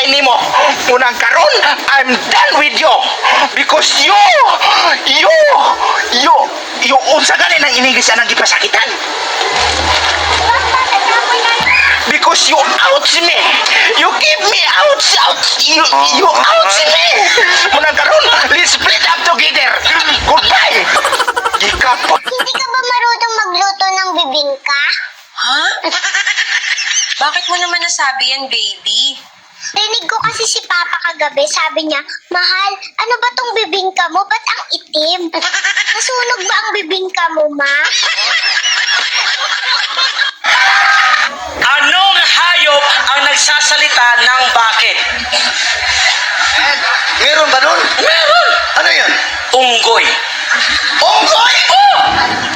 pagkalain nimo. Unang karon, I'm done with you. Because you, unsa gani nang inigis anang gipasakitan? Because you ouch me. You give me ouch. You ouch me. Unang karon, let's split up together. Goodbye. Ikapot. Hindi ka ba marunong magluto ng bibingka? Ha? Bakit mo naman nasabi yan, baby? Rinig ko kasi si Papa kagabi, sabi niya, Mahal, ano ba tong bibingka mo? Ba't ang itim? Nasunog ba ang bibingka mo, Ma? Anong hayop ang nagsasalita ng bakit? Meron ba nun? Meron! Ano yan? Unggoy. Unggoy! Oh!